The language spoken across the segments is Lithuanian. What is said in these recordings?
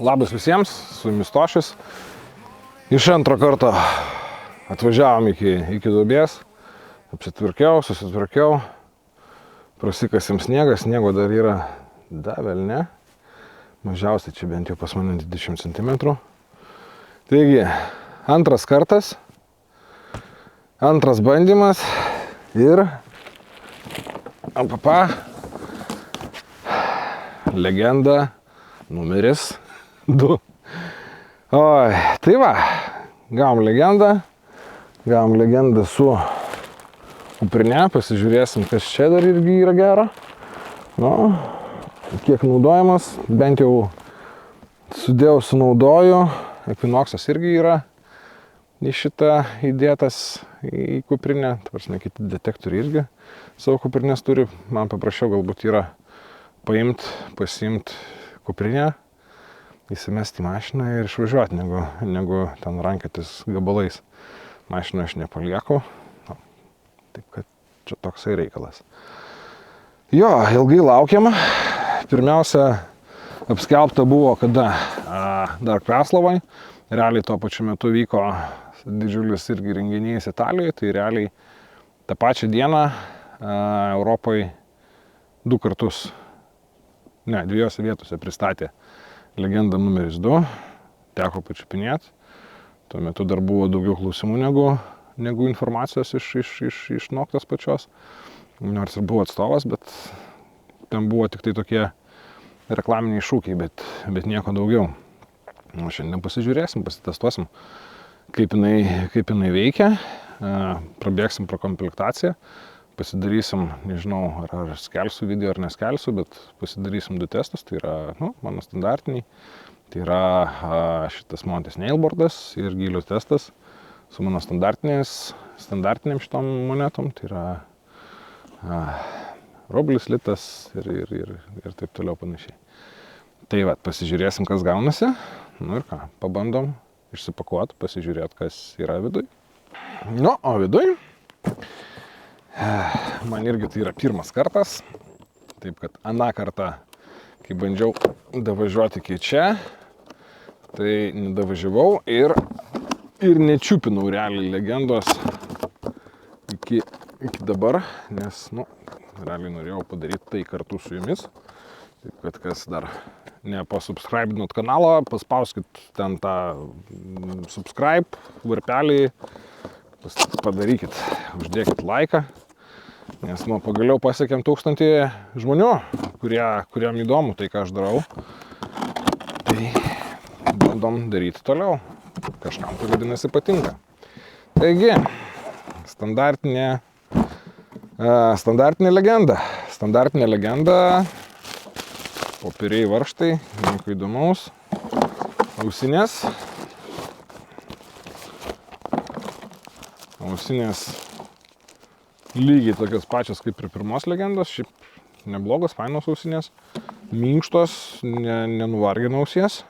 Labas visiems, su jumis Tošis. Iš antro karto atvažiavom iki duobės, apsitvirkiau, susitvirkiau, prasikasėm sniegą, sniego dar yra velne, mažiausiai čia bent jau pas mane 20 cm. Taigi, antras kartas, antras bandymas ir legenda numeris 2. Oi, tai va, gavom legendą su kuprine, pasižiūrėsim, kas čia dar irgi yra gero. Nu, kiek naudojamas, bent jau sudėjau, sunaudoju, Equinoxas irgi yra į šitą įdėtas į kuprinę, tvarsime, kiti detektoriai irgi savo kuprinės turi, man paprašiau galbūt yra pasiimt kuprinę, įsimesti į mašiną ir išvažiuoti, negu ten rankėtis gabalais. Mašiną aš nepalieku, taip kad čia toksai reikalas. Jo, ilgai laukiam. Pirmiausia, apskelbta buvo, kada dar Kraslavai. Realiai tuo pačiu metu vyko didžiulis irgi renginys Italijoje, tai realiai tą pačią dieną Europai 2 kartus, dviejose vietose pristatė legenda numeris 2, teko pačiupinėti. Tuo metu dar buvo daugiau klausimų negu informacijos iš Noktos pačios. Nors ir buvo atstovas, bet ten buvo tik tai tokie reklaminiai šūkiai, bet nieko daugiau. Nu, šiandien pasižiūrėsim, pasitestuosim, kaip jinai veikia, prabėgsim pro komplektaciją, pasidarysim, nežinau, ar skelsiu video ar neskelsiu, bet pasidarysim 2 testus, tai yra mano standartiniai, tai yra šitas Montes nailboardas ir gylio testas su mano standartiniam šitom monetom, tai yra rublis, litas ir taip toliau panašiai. Tai va, pasižiūrėsim, kas gaunasi, nu ir ką, pabandom išsipakuoti, pasižiūrėti, kas yra viduj. Nu, o viduj man irgi tai yra pirmas kartas, taip kad aną kartą, kai bandžiau davažiuoti iki čia, tai nedavažiavau ir nečiupinau realiai legendos iki dabar, nes, realiai norėjau padaryti tai kartu su jumis, taip kad kas dar nepasubscribinot kanalą, paspauskit ten tą subscribe varpelį, padarykit, uždėkit laiką, nes pagaliau pasiekėm 1000 žmonių, kuriam įdomu tai, ką aš darau. Tai bandom daryti toliau, kažkam tai vadinasi patinka. Taigi, standartinė legenda. Standartinė legenda, popieriai varžtai, nieko įdomaus, ausinės lygiai tokios pačios kaip ir pirmos legendos, šiaip neblogos, fainos ausinės, minkštos, nenuvargina ausies.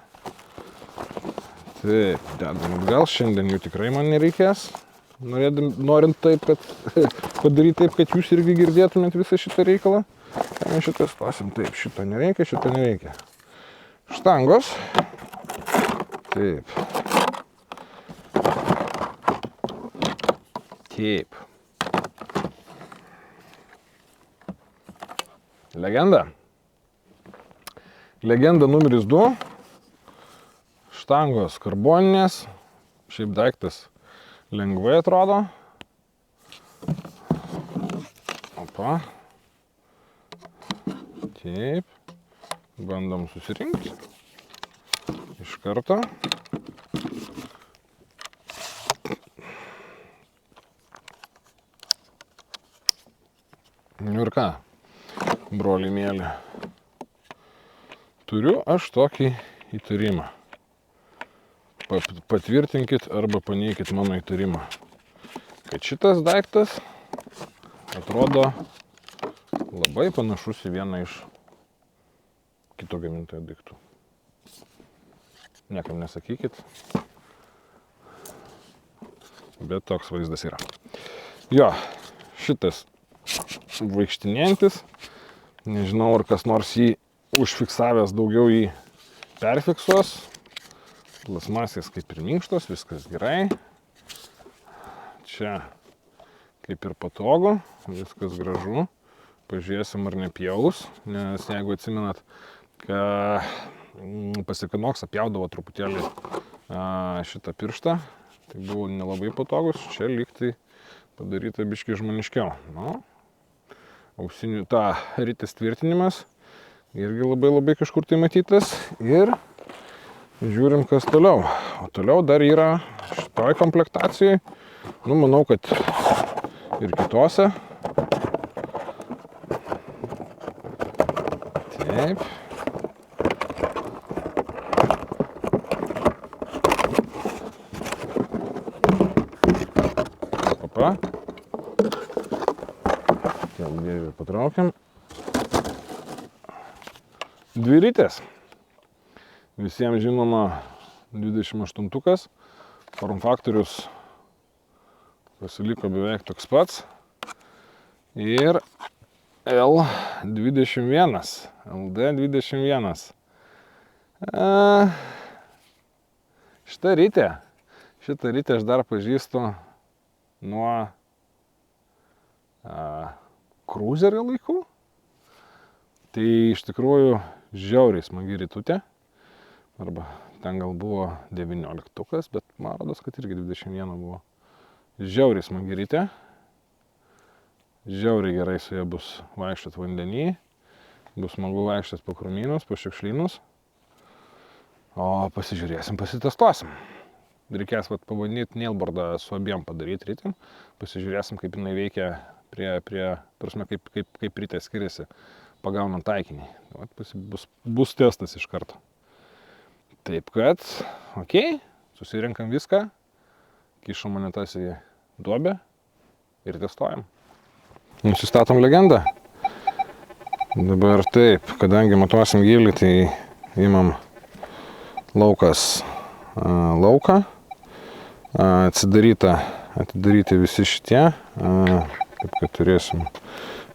Taip, dedam atgal, šiandien jų tikrai man nereikės, norint taip, kad padaryti taip, kad jūs irgi girdėtumėt visą šitą reikalą. Mes šitą stosim, taip, šito nereikia. Štangos, taip. Legenda numeris 2. Štangos karboninės. Šiaip daiktas lengvai atrodo. Opa. Taip. Bandom susirinkti. Iš karto. Ir ką, broli mėly, turiu aš tokį įtarimą. Patvirtinkit arba paneikit mano įtarimą, kad šitas daiktas atrodo labai panašus į vieną iš kito gamintojo daiktų. Niekam nesakykit, bet toks vaizdas yra. Jo, šitas vaikštinėjantis, nežinau, ar kas nors jį užfiksavęs daugiau į perfiksuos. Plasmasės kaip ir minkštos, viskas gerai. Čia kaip ir patogu, viskas gražu. Pažiūrėsim ar nepjaus, nes jeigu atsimenat, kad Pasikanoksą pjaudavo truputėlį šitą pirštą, tai buvo nelabai patogus, čia lygtai padaryta biškai žmoniškiau. Nu, ausinių tą ritės tvirtinimas irgi labai kažkur tai matytas ir žiūrim, kas toliau. O toliau dar yra šitoj komplektacijai, nu, manau, kad ir kitose. Taip. Papa. Vėliau patraukiam. Dvi ritės. Visiems žinoma 28-tukas. Formfaktorius pasiliko beveik toks pats. Ir L21. LD21. Šitą ritę aš dar pažįstu nuo cruiserio laikų. Tai iš tikrųjų žiauriai smagi ritutė. Arba ten gal buvo 19-tukas, bet man rodos, kad irgi 21 buvo. Žiauriai smagi ritė. Žiauriai gerai su ja bus vaikščiot vandenį. Bus smagu vaikščiot po krūmynus, po šiukšlynus. O pasižiūrėsim, pasitestuosim. Reikės pabandyti nailboardą su abiem padaryti ritėm. Pasižiūrėsim, kaip jinai veikia prasme, kaip ritė skiriasi pagaunant taikinį. Bus testas iš karto. Taip kad, okei, susirenkam viską, kišam monetas į duobę ir testuojam. Nusistatom legendą. Dabar taip, kadangi matuosim gylį, tai imam laukas lauką. Atidaryti visi šitie, kaip kad turėsim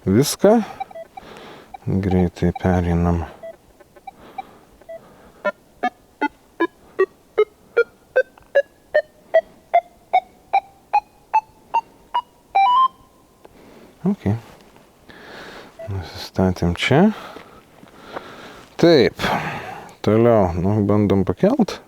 viską. Greitai pereinam. Ok. Nusistatėm čia. Taip. Toliau, bandom pakelt.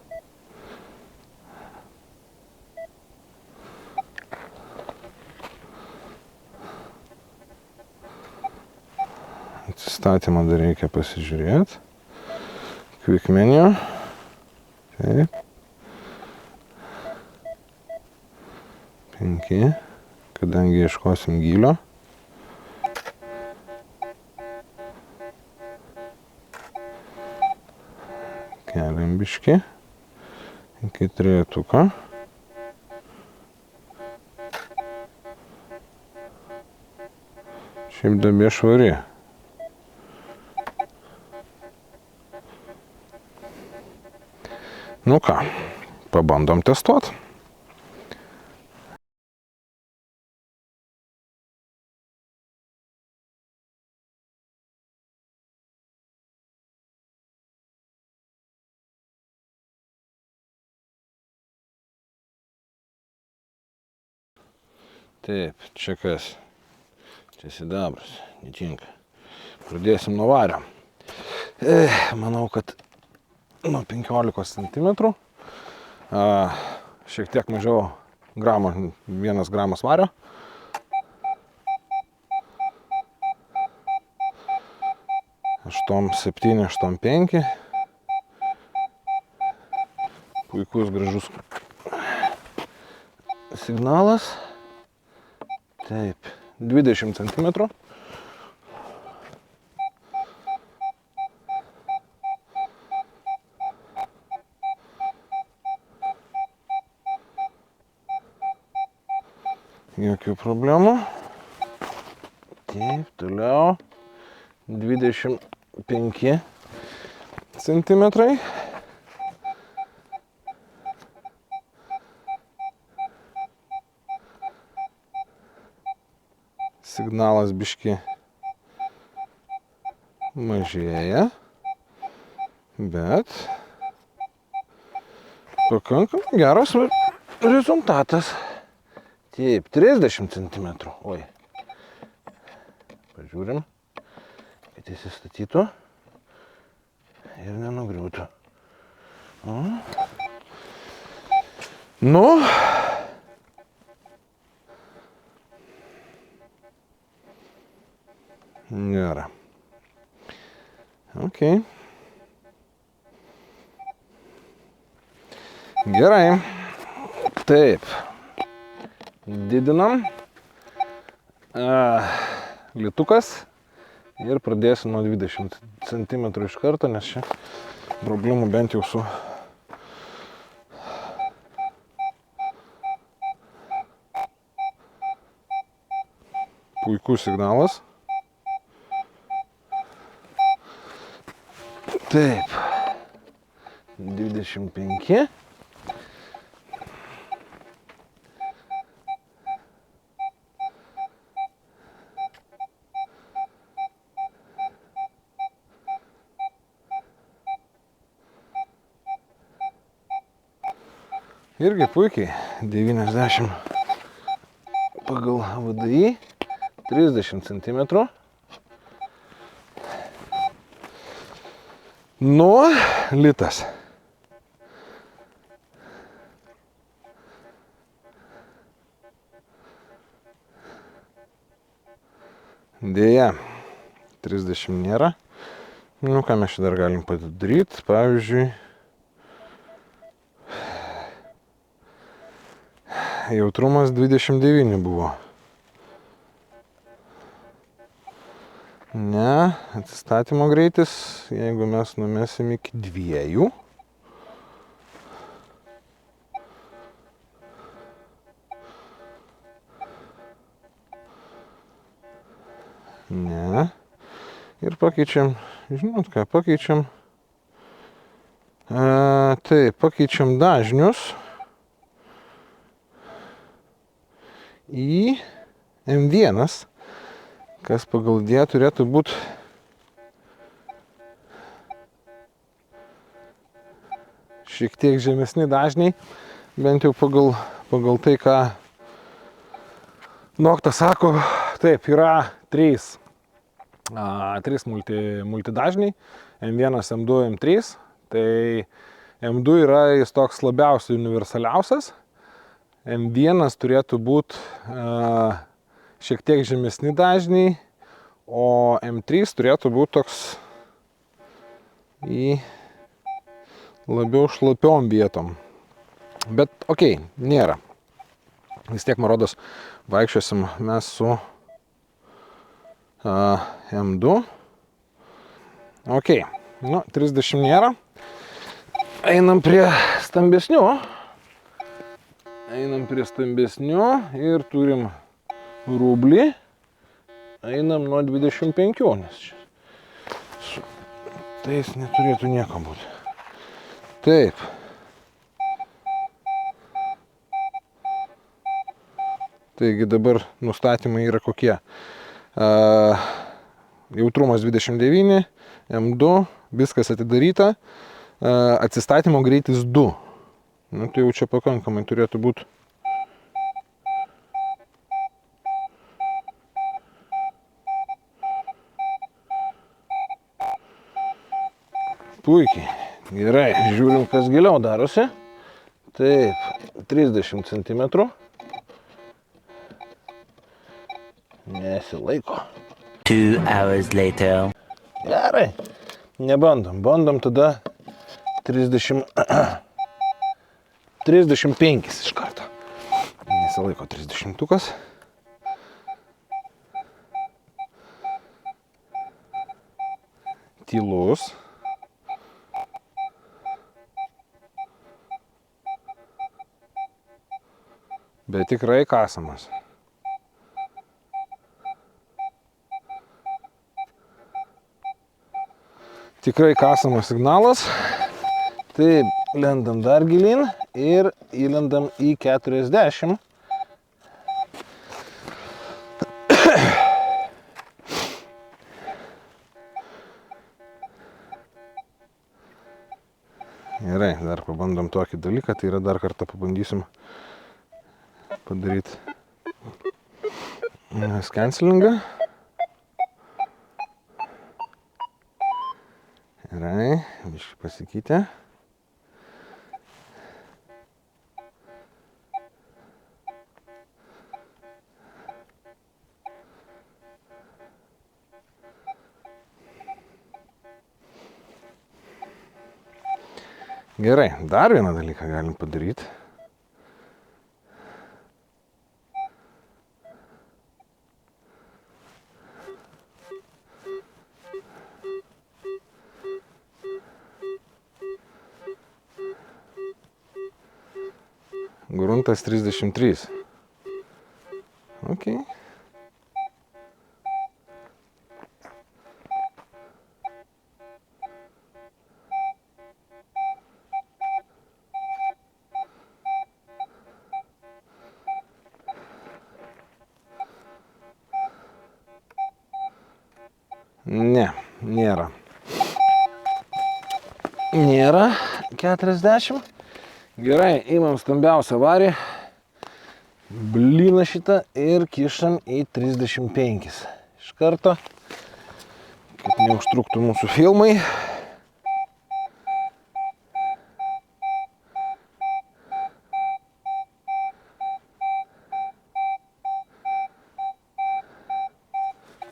Atsistatymą dar reikia pasižiūrėti. Quick menu. Taip. 5. Kadangi ieškosim gylio. Keliam biškį. Iki 3-tuko. Šiaip dabė švari. Nu ką, pabandom testuot. Taip, čia kas? Čia sidabras, netinka. Pradėsim nuo vario. Manau, kad nuo 15 cm. Šiek tiek mažiau gramo, 1 gramas vario. Aštuom 7, 8,5. Puikus, gražus signalas. Taip, 20 cm. Jokių problemų. Taip, toliau 25 centimetrai. Signalas biški mažėja, bet Pakankamai geras rezultatas. Taip, 30 cm. Oi. Pažiūrim, kad įsistatytų ir nenugriūtų. Nu. Nėra. Ok. Gerai. Taip. Didinam. Litukas. Ir pradėsiu nuo 20 cm iš karto, nes čia problemų bent jau su puikus signalas. Taip. 25. Irgi puikiai. 90 pagal VDI. 30 cm. Nu, litas. Deja, 30 nėra. Nu, ką mes čia dar galim padaryti? Pavyzdžiui, jautrumas 29 buvo. Ne, atsistatymo greitis, jeigu mes numesim iki 2. Ne. Ir pakeičiam, žinot ką, pakeičiam. Taip, pakeičiam dažnius į M1, kas pagal D turėtų būti šiek tiek žemesni dažniai, bent jau pagal tai, ką Nokta sako. Taip, yra 3 multidažniai, M1, M2, M3. Tai M2 yra jis toks labiausiai universaliausias. M1 turėtų būti šiek tiek žemesni dažniai, o M3 turėtų būti toks į labiau šlapiom vietom. Bet okei, nėra. Vis tiek, man rodos, vaikščiosim mes su M2. Okei, nu, 30 nėra. Einam prie stambesnių. Ir turim rublį. Einam nuo 25, nes čia su tais neturėtų nieko būti. Taip. Taigi dabar nustatymai yra kokie. Jautrumas 29, M2, viskas atidaryta, atsistatymo greitis 2. Nu, tai jau čia pakankamai turėtų būti. Puikiai. Gerai, žiūrim, kas giliau darosi. Taip, 30 cm. Nesilaiko. 2 hours later. Gerai. Nebandom. Bandom tada 35 iš karto. Nesilaiko 30-tukas. Tylus. Bet tikrai kasamas. Tikrai kasamas signalas. Taip, lendam dar gilin ir įlendam į 40. Gerai, dar pabandom tokį dalyką, tai yra dar kartą pabandysim padaryti skenselingą. Gerai, biškai pasikeitė. Gerai, dar vieną dalyką galim padaryti. Gruntas 33. Ok. Ne, nėra. Nėra 40. Gerai, įmam stambiausią varį, blyną šitą ir kišam į 35. Iš karto, kad neužtruktų mūsų filmai.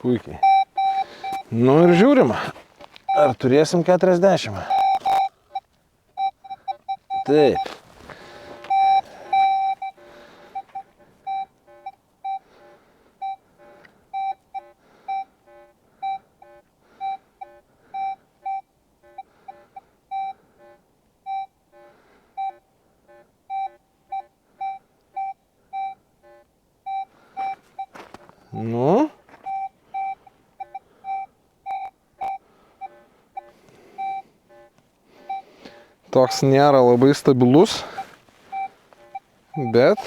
Puikiai. Nu ir žiūrim, ar turėsim 40. Taip. Nu. Toks nėra labai stabilus, bet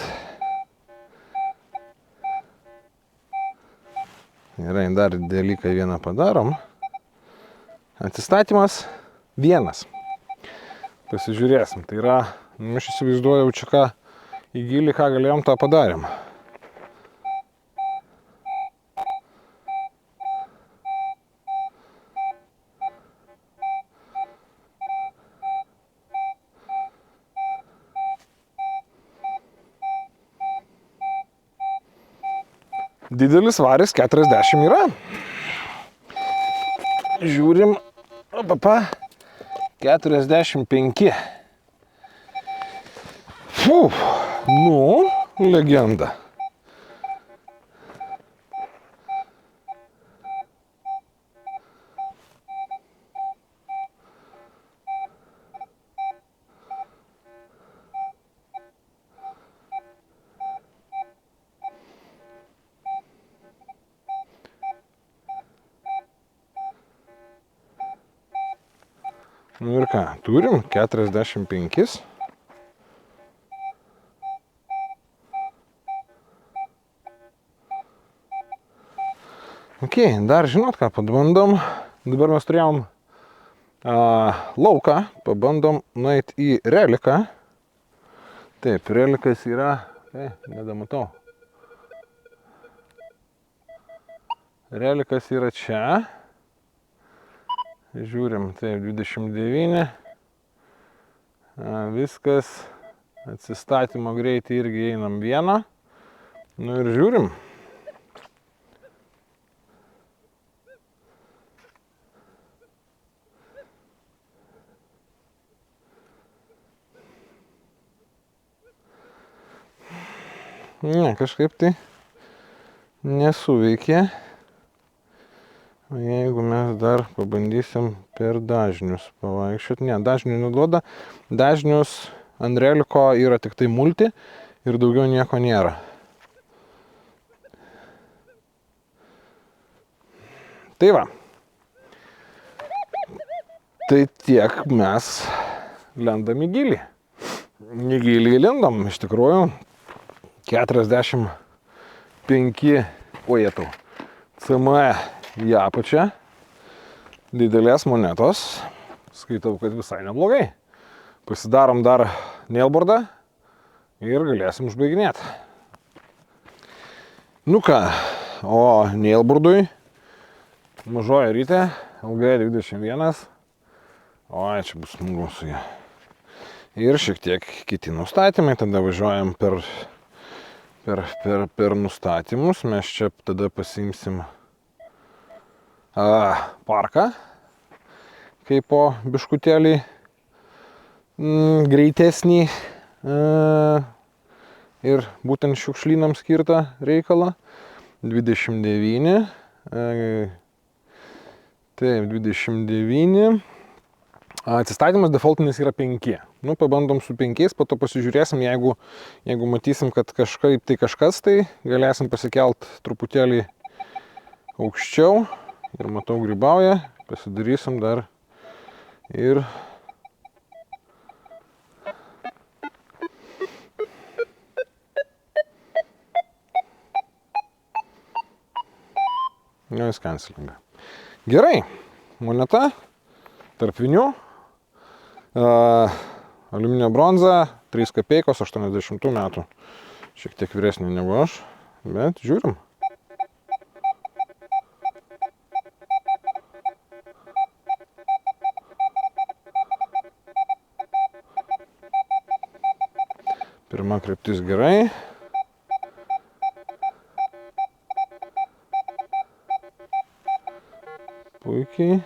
gerai, dar dalyką vieną padarom. Atsistatymas 1. Pasižiūrėsim, tai yra, aš įsivaizduoju, čia ką į gilį, ką galėjom, tą padarėm. Didelis varis 40 yra. Žiūrim, 45. Nu, legenda. Nu ir ką, turim 45. Ok, dar žinot ką, pabandom. Dabar mes turėjom lauką, pabandom nueiti į reliką. Taip, relikas yra, nedamatau. Relikas yra čia. Žiūrim, taip, 29. Viskas, atsistatymo greitį irgi einam 1. Nu ir žiūrim. Ne, kažkaip tai nesuveikė. Jeigu mes dar pabandysim per dažnius pavaikščioti. Ne, dažnių neduoda. Dažnius ant reliko yra tik tai multi ir daugiau nieko nėra. Tai va. Tai tiek mes lendam į gilį. Į gilį lendam, iš tikrųjų. 45 CME į apačią, didelės monetos, skaitau, kad visai neblogai. Pasidarom dar nailboardą ir galėsim užbaiginėti. Nu ką, o nailboardui mažoji rytė, LG21. Oi, čia bus smagu su ja. Ir šiek tiek kiti nustatymai, tada važiuojam per nustatymus. Mes čia tada pasiimsim parką, kaip po biškutėlį greitesnį ir būtent šiukšlynam skirtą reikalą. 29. Taip, 29. Atsistatymas defaultinis yra 5. Nu, pabandom su 5, po to pasižiūrėsim, jeigu matysim, kad kažkaip tai kažkas, tai galėsim pasikelt truputėlį aukščiau. Ir matau, grybauja, pasidarysim dar ir noise cancelingą. Gerai, moneta tarp vinių. Aliuminio bronza, 3 kapeikos, 80 metų. Šiek tiek vyresnė negu aš, bet žiūrim. Pirma kryptis gerai. Puikiai.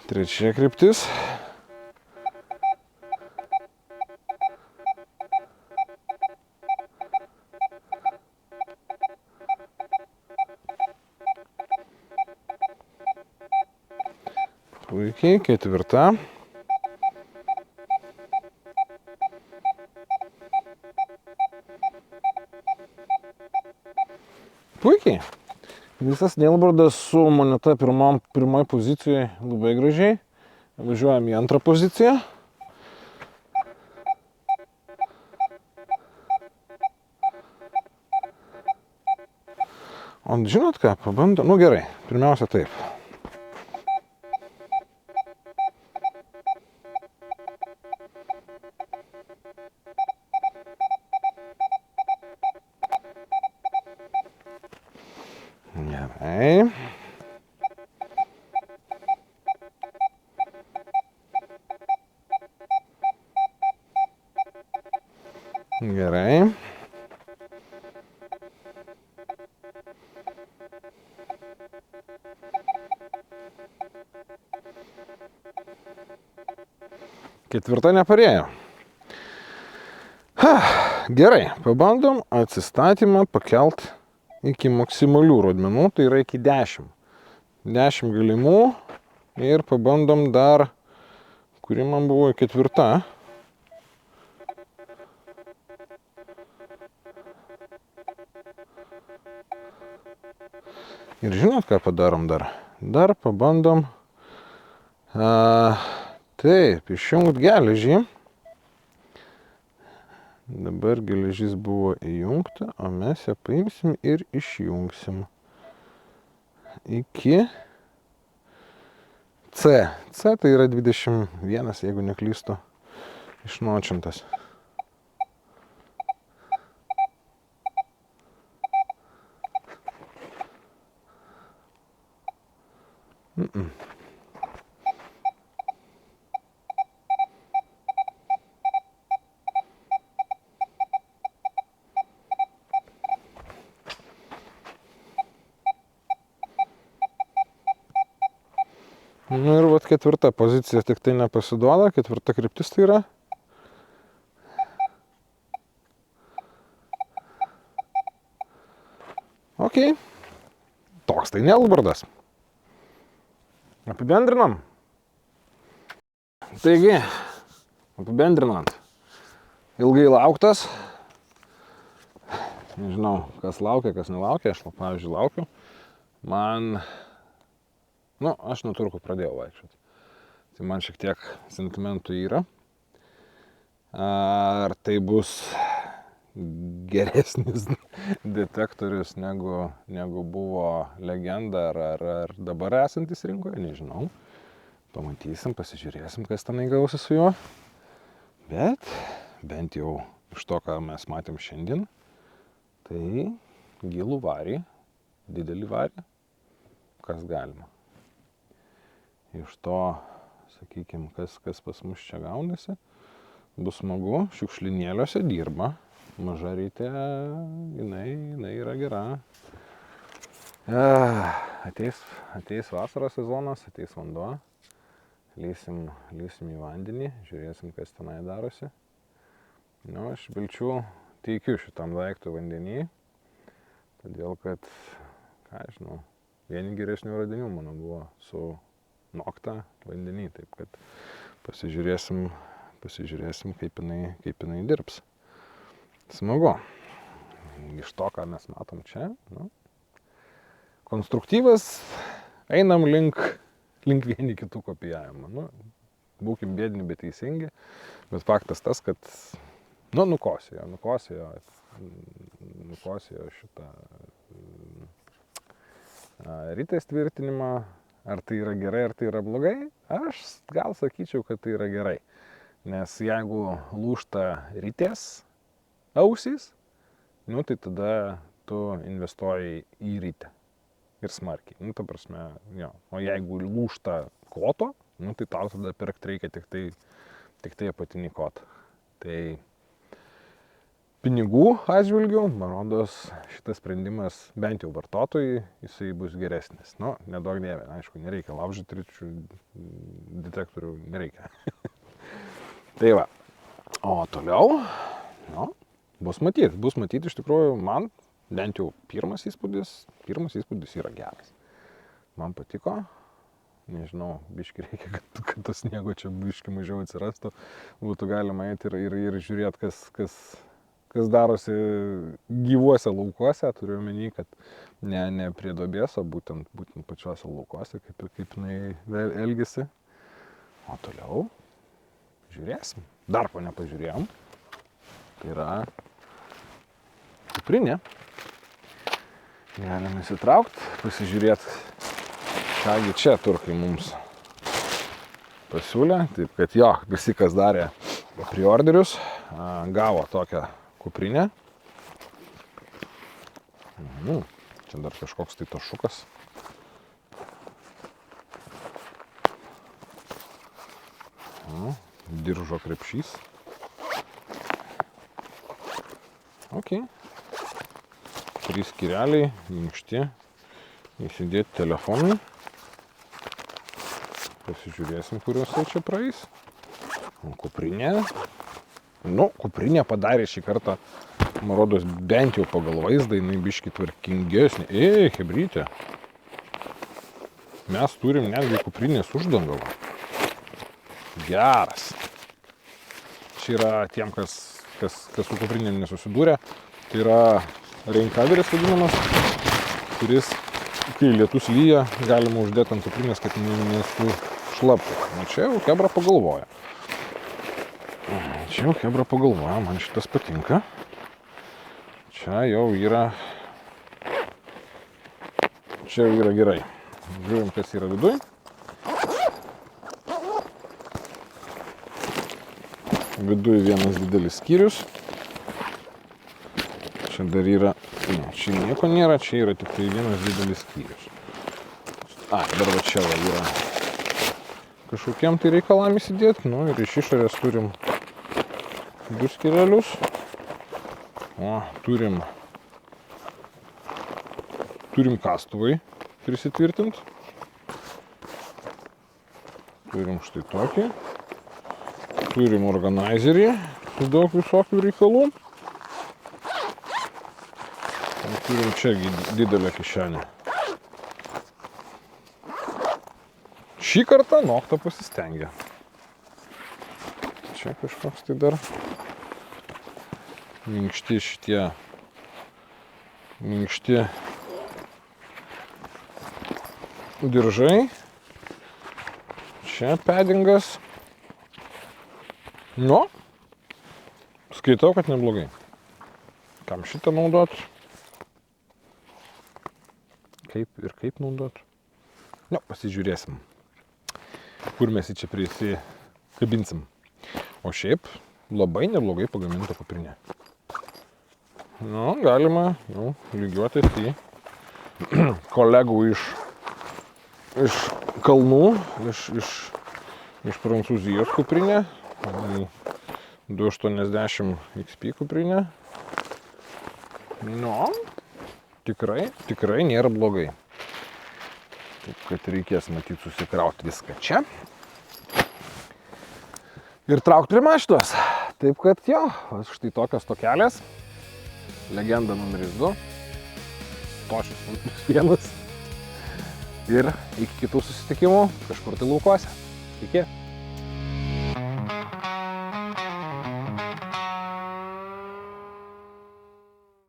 Trečia kryptis. Puikiai, ketvirta. Puikiai. Visas nailboardas su moneta pirmoj pozicijoje labai gražiai. Važiuojam į antrą poziciją. O žinot ką, pabandom. Nu gerai, pirmiausia taip. Gerai. Gerai. Ketvirta neparėjo. Gerai, pabandom atsistatymą pakelt iki maksimalių rodmenų, tai yra iki 10. 10 galimų ir pabandom dar, kuri man buvo ketvirta. Ir žinot, ką padarom dar? Dar pabandom taip, išjungt geležį. Dabar geležis buvo įjungta, o mes ją paimsim ir išjungsim. Iki C. C tai yra 21, jeigu neklystu, išnočintas. Nu ir vat ketvirta pozicija tik tai nepasiduoda, ketvirta kryptis tai yra. Ok, toks tai nailboardas. Apibendrinam. Taigi, apibendrinant, ilgai lauktas. Nežinau, kas laukia, kas nelaukia, aš pavyzdžiui laukiu. Man, aš nuo turkų pradėjau vaikščioti. Tai man šiek tiek sentimentų yra. Ar tai bus geresnis detektorius negu buvo legenda ar dabar esantis rinkoje, nežinau. Pamatysim, pasižiūrėsim, kas tenai gausi su juo. Bet bent jau iš to, ką mes matėm šiandien, tai gilų varį, didelį varį, kas galima. Iš to, sakykime, kas pas mus čia gaunasi, bus smagu, šiukšlinėliuose dirba, maža rytė, jinai yra gera. Ateis vasaros sezonas, ateis vanduo, lysim į vandenį, žiūrėsim, kas tenai darosi. Nu, aš vilčių teikiu šitam daiktui vandenį, todėl kad, ką aš žinau, vieni geresnių radinių mano buvo su nokta vandenį, taip kad pasižiūrėsim, kaip jinai dirbs. Smagu. Iš to, ką mes matom čia, nu, konstruktyvas, einam link vieni kitų kopijavimo. Nu, būkim bėdini, bet teisingi, bet faktas tas, kad nukosėjo šitą ritės tvirtinimą. Ar tai yra gerai, ar tai yra blogai? Aš gal sakyčiau, kad tai yra gerai. Nes jeigu lūžta ritės ausys, nu tai tada tu investuoji į ritę. Ir smarkiai. Nu, ta prasme, jo. O jeigu lūžta koto, nu tai tau tada pirkti reikia tik tai apatinį kotą. Tai pinigų atžvilgių, man rodos, šitas sprendimas bent jau vartotojui, jisai bus geresnis. Nu, nedaug dievė, aišku, nereikia laužyti ričių detektorių, nereikia. Tai va. O toliau, nu, bus matyti iš tikrųjų, man bent jau pirmas įspūdis yra geras. Man patiko, nežinau, biški reikia, kad tas sniego čia biški mažiau atsirastų, būtų galima eiti ir žiūrėti, kas darosi gyvuose laukuose, turiu omeny, kad ne prie duobės, o būtent pačiuose laukuose, kaip jinai elgiasi. O toliau žiūrėsim. Dar ko nepažiūrėjom. Tai yra kuprinė. Galim įsitraukti, pasižiūrėti, kągi čia turkai mums pasiūlė. Taip, kad jo, visi, kas darė preorderius, gavo tokią kuprinę. Čia dar kažkoks tai tašukas. Diržo krepšys. Ok. 3 skyreliai, minkšti. Įsidėti telefonui. Pasižiūrėsim, kuriuose čia praeis. Kuprinė. Nu, kuprinė padarė šį kartą, man rodos, bent jau pagal vaizdą, jinai biški tvarkingesnė. Hebrytė. Mes turim netgi kuprinės uždangalą. Geras. Čia yra tiem, kas su kuprinėm nesusidūrė. Tai yra raincoveris vadinamas, kuris, kai lietus lyja, galima uždėti ant kuprinės, kad nesušlaptų. O čia jau Chebra pagalvoja. Man šitas patinka. Čia jau yra gerai. Žiūrim, kas yra viduj. Viduj vienas didelis skyrius. Čia dar yra, čia nieko nėra, čia yra tik tai vienas didelis skyrius. Dar va čia yra kažkokiem tai reikalam įsidėti. Nu ir iš išorės turim 2 skyrelius. O, turim kastuvai prisitvirtinti. Turim štai tokį. Turim organizerį su daug visokių reikalų. Turim čia didelę kišenę. Šį kartą Nokta pasistengė. Čia kažkoks tai dar minkšti diržai. Čia paddingas. Nu, skaitau, kad neblogai. Kam šitą naudot? Kaip naudot? Nu, pasižiūrėsim, kur mes jį čia prisikabinsim. O šiaip labai neblogai pagaminta kuprinė. Nu, galima lygiuotis į kolegų iš kalnų, iš Prancūzijos kuprinę, 280 XP kuprinę. Nu, tikrai nėra blogai. Taip, kad reikės matyti susikrauti viską čia. Ir traukti prie mašinos. Taip, kad jo, štai tokios tokelės. Legenda numeris 2. Tošius numeris 1. Ir iki kitų susitikimų kažkur tai laukuose. Iki.